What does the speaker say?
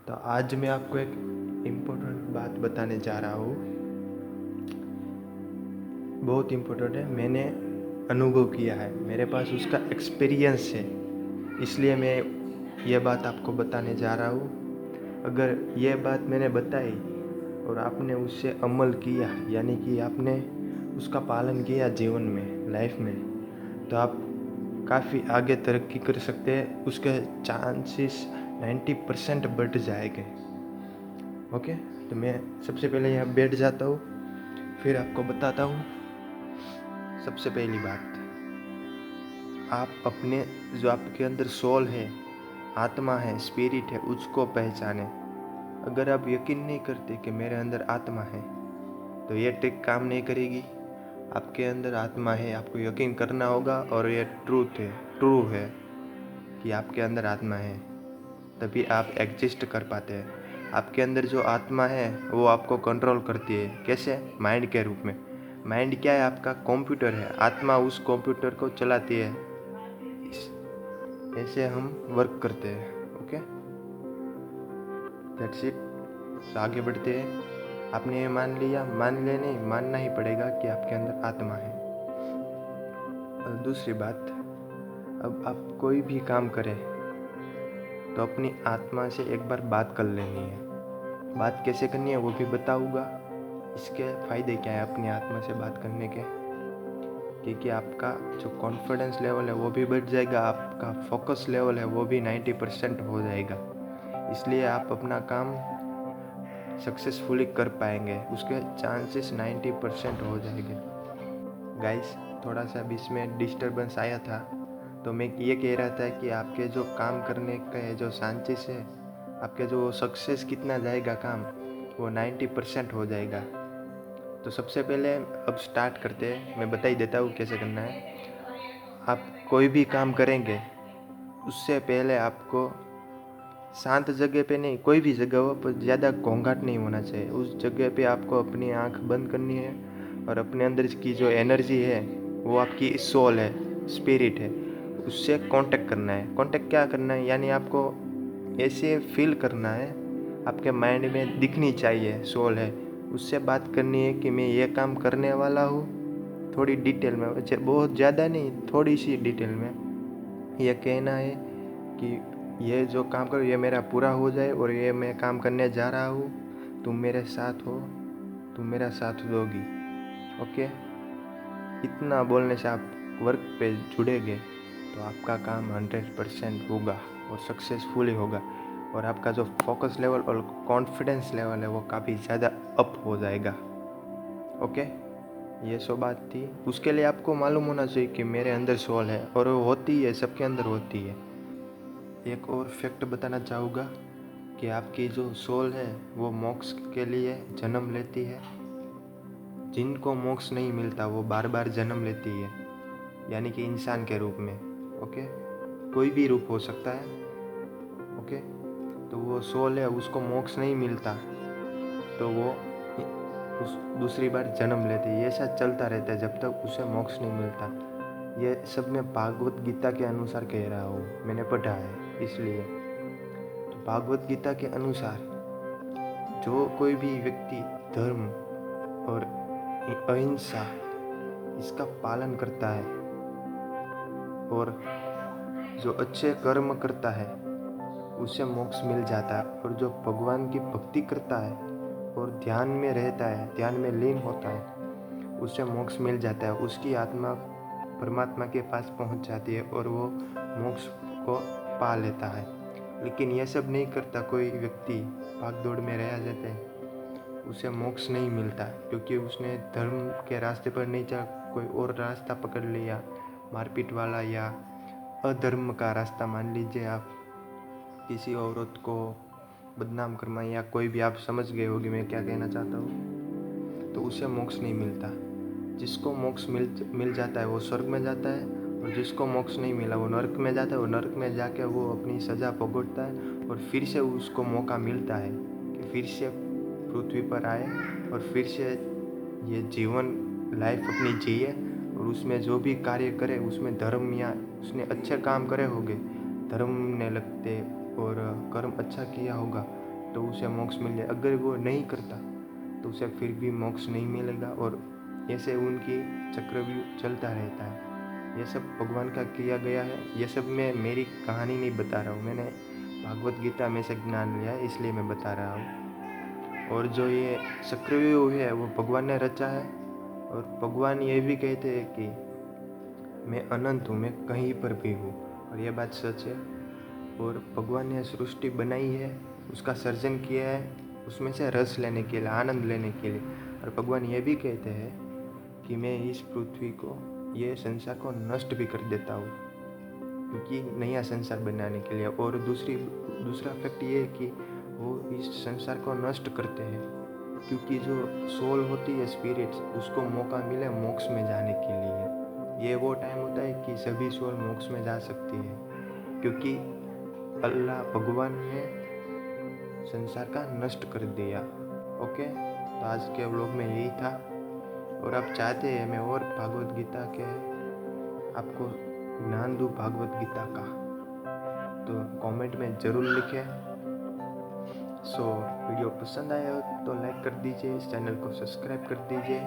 तो आज मैं आपको एक इम्पोर्टेंट बात बताने जा रहा हूँ। बहुत इम्पोर्टेंट है, मैंने अनुभव किया है, मेरे पास उसका एक्सपीरियंस है, इसलिए मैं ये बात आपको बताने जा रहा हूँ। अगर ये बात मैंने बताई और आपने उससे अमल किया, यानी कि आपने उसका पालन किया जीवन में, लाइफ में, तो आप काफ़ी आगे तरक्की कर सकते हैं। उसके चांसेस 90% बढ़ जाएंगे। ओके, तो मैं सबसे पहले यहाँ बैठ जाता हूँ, फिर आपको बताता हूँ। सबसे पहली बात, आप अपने जो आपके अंदर सोल है, आत्मा है, स्पिरिट है, उसको पहचाने। अगर आप यकीन नहीं करते कि मेरे अंदर आत्मा है, तो ये ट्रिक काम नहीं करेगी। आपके अंदर आत्मा है, आपको यकीन करना होगा, और ये ट्रू है कि आपके अंदर आत्मा है, तभी आप एग्जिस्ट कर पाते हैं। आपके अंदर जो आत्मा है वो आपको कंट्रोल करती है। कैसे? माइंड के रूप में। माइंड क्या है? आपका कंप्यूटर है, आत्मा उस कंप्यूटर को चलाती है। ऐसे हम वर्क करते हैं। Okay, that's it. तो आगे बढ़ते हैं। आपने ये मान लिया, मान ले नहीं, मानना ही पड़ेगा कि आपके अंदर आत्मा है। और दूसरी बात, अब आप कोई भी काम करें तो अपनी आत्मा से एक बार बात कर लेनी है। बात कैसे करनी है वो भी बताऊंगा। इसके फ़ायदे क्या है अपनी आत्मा से बात करने के? क्योंकि आपका जो कॉन्फिडेंस लेवल है वो भी बढ़ जाएगा, आपका फोकस लेवल है वो भी 90% हो जाएगा। इसलिए आप अपना काम सक्सेसफुली कर पाएंगे, उसके चांसेस 90% हो जाएंगे। गाइस, थोड़ा सा भी इसमें डिस्टर्बेंस आया था, तो मैं ये कह रहा था कि आपके जो काम करने के जो चांसेस है, आपके जो सक्सेस कितना जाएगा काम, वो 90% हो जाएगा। तो सबसे पहले अब स्टार्ट करते हैं। मैं बता ही देता हूँ कैसे करना है। आप कोई भी काम करेंगे उससे पहले आपको शांत जगह पे नहीं, कोई भी जगह हो पर ज़्यादा घोंघाट नहीं होना चाहिए, उस जगह पे आपको अपनी आंख बंद करनी है और अपने अंदर की जो एनर्जी है, वो आपकी सोल है, स्पिरिट है, उससे कांटेक्ट करना है। कांटेक्ट क्या करना है? यानी आपको ऐसे फील करना है, आपके माइंड में दिखनी चाहिए सोल है, उससे बात करनी है कि मैं ये काम करने वाला हूँ। थोड़ी डिटेल में, बहुत ज़्यादा नहीं, थोड़ी सी डिटेल में यह कहना है कि ये जो काम करो ये मेरा पूरा हो जाए, और ये मैं काम करने जा रहा हूँ, तुम मेरे साथ हो, तुम मेरा साथ दोगी। ओके, इतना बोलने से आप वर्क पे जुड़ेंगे तो आपका काम 100% होगा और सक्सेसफुली होगा, और आपका जो फोकस लेवल और कॉन्फिडेंस लेवल है वो काफ़ी ज़्यादा अप हो जाएगा। ओके, ये सो बात थी। उसके लिए आपको मालूम होना चाहिए कि मेरे अंदर सोल है, और वो होती है, सबके अंदर होती है। एक और फैक्ट बताना चाहूँगा कि आपकी जो सोल है वो मोक्ष के लिए जन्म लेती है। जिनको मोक्ष नहीं मिलता वो बार बार जन्म लेती है, यानी कि इंसान के रूप में। ओके, कोई भी रूप हो सकता है। ओके, तो वो सोल है, उसको मोक्ष नहीं मिलता तो वो उस दूसरी बार जन्म लेती है। ये ऐसा चलता रहता है जब तक उसे मोक्ष नहीं मिलता। ये सब मैं भागवत गीता के अनुसार कह रहा हूँ, मैंने पढ़ा है इसलिए। तो भागवत गीता के अनुसार जो कोई भी व्यक्ति धर्म और अहिंसा इसका पालन करता है और जो अच्छे कर्म करता है उसे मोक्ष मिल जाता है, और जो भगवान की भक्ति करता है और ध्यान में रहता है, ध्यान में लीन होता है, उसे मोक्ष मिल जाता है। उसकी आत्मा परमात्मा के पास पहुंच जाती है और वो मोक्ष को पा लेता है। लेकिन यह सब नहीं करता कोई व्यक्ति, भाग दौड़ में रह जाते हैं, उसे मोक्ष नहीं मिलता, क्योंकि उसने धर्म के रास्ते पर नहीं चला, कोई और रास्ता पकड़ लिया, मारपीट वाला या अधर्म का रास्ता। मान लीजिए आप किसी औरत को बदनाम करना, या कोई भी, आप समझ गए होगी मैं क्या कहना चाहता हूँ, तो उसे मोक्ष नहीं मिलता। जिसको मोक्ष मिल जाता है वो स्वर्ग में जाता है, और जिसको मोक्ष नहीं मिला वो नरक में जाता है, और नरक में जाके वो अपनी सज़ा भुगतता है, और फिर से उसको मौका मिलता है कि फिर से पृथ्वी पर आए और फिर से ये जीवन लाइफ अपनी जिए, और उसमें जो भी कार्य करे उसमें धर्म, या उसने अच्छे काम करे होंगे, धर्म ने लगते और कर्म अच्छा किया होगा, तो उसे मोक्ष मिल जाए, अगर वो नहीं करता तो उसे फिर भी मोक्ष नहीं मिलेगा। और ऐसे उनकी चक्रव्यूह चलता रहता है। ये सब भगवान का किया गया है। ये सब मैं मेरी कहानी नहीं बता रहा हूँ, मैंने भागवत गीता में से ज्ञान लिया है, इसलिए मैं बता रहा हूँ। और जो ये चक्रव्यूह है वो भगवान ने रचा है। और भगवान ये भी कहते हैं कि मैं अनंत हूँ, मैं कहीं पर भी हूँ, और ये बात सच है। और भगवान ने सृष्टि बनाई है, उसका सर्जन किया है, उसमें से रस लेने के लिए, आनंद लेने के लिए। और भगवान ये भी कहते हैं कि मैं इस पृथ्वी को, ये संसार को नष्ट भी कर देता हूँ, क्योंकि नया संसार बनाने के लिए। और दूसरा फैक्ट ये है कि वो इस संसार को नष्ट करते हैं, क्योंकि जो सोल होती है, स्पिरिट्स, उसको मौका मिले मोक्ष में जाने के लिए। ये वो टाइम होता है कि सभी सोल मोक्ष में जा सकती है, क्योंकि अल्लाह भगवान ने संसार का नष्ट कर दिया। ओके, तो आज के व्लॉग में यही था। और आप चाहते हैं मैं और भागवत गीता के आपको ज्ञान दूँ भागवत गीता का, तो कमेंट में ज़रूर लिखें। वीडियो पसंद आया हो तो लाइक कर दीजिए, इस चैनल को सब्सक्राइब कर दीजिए।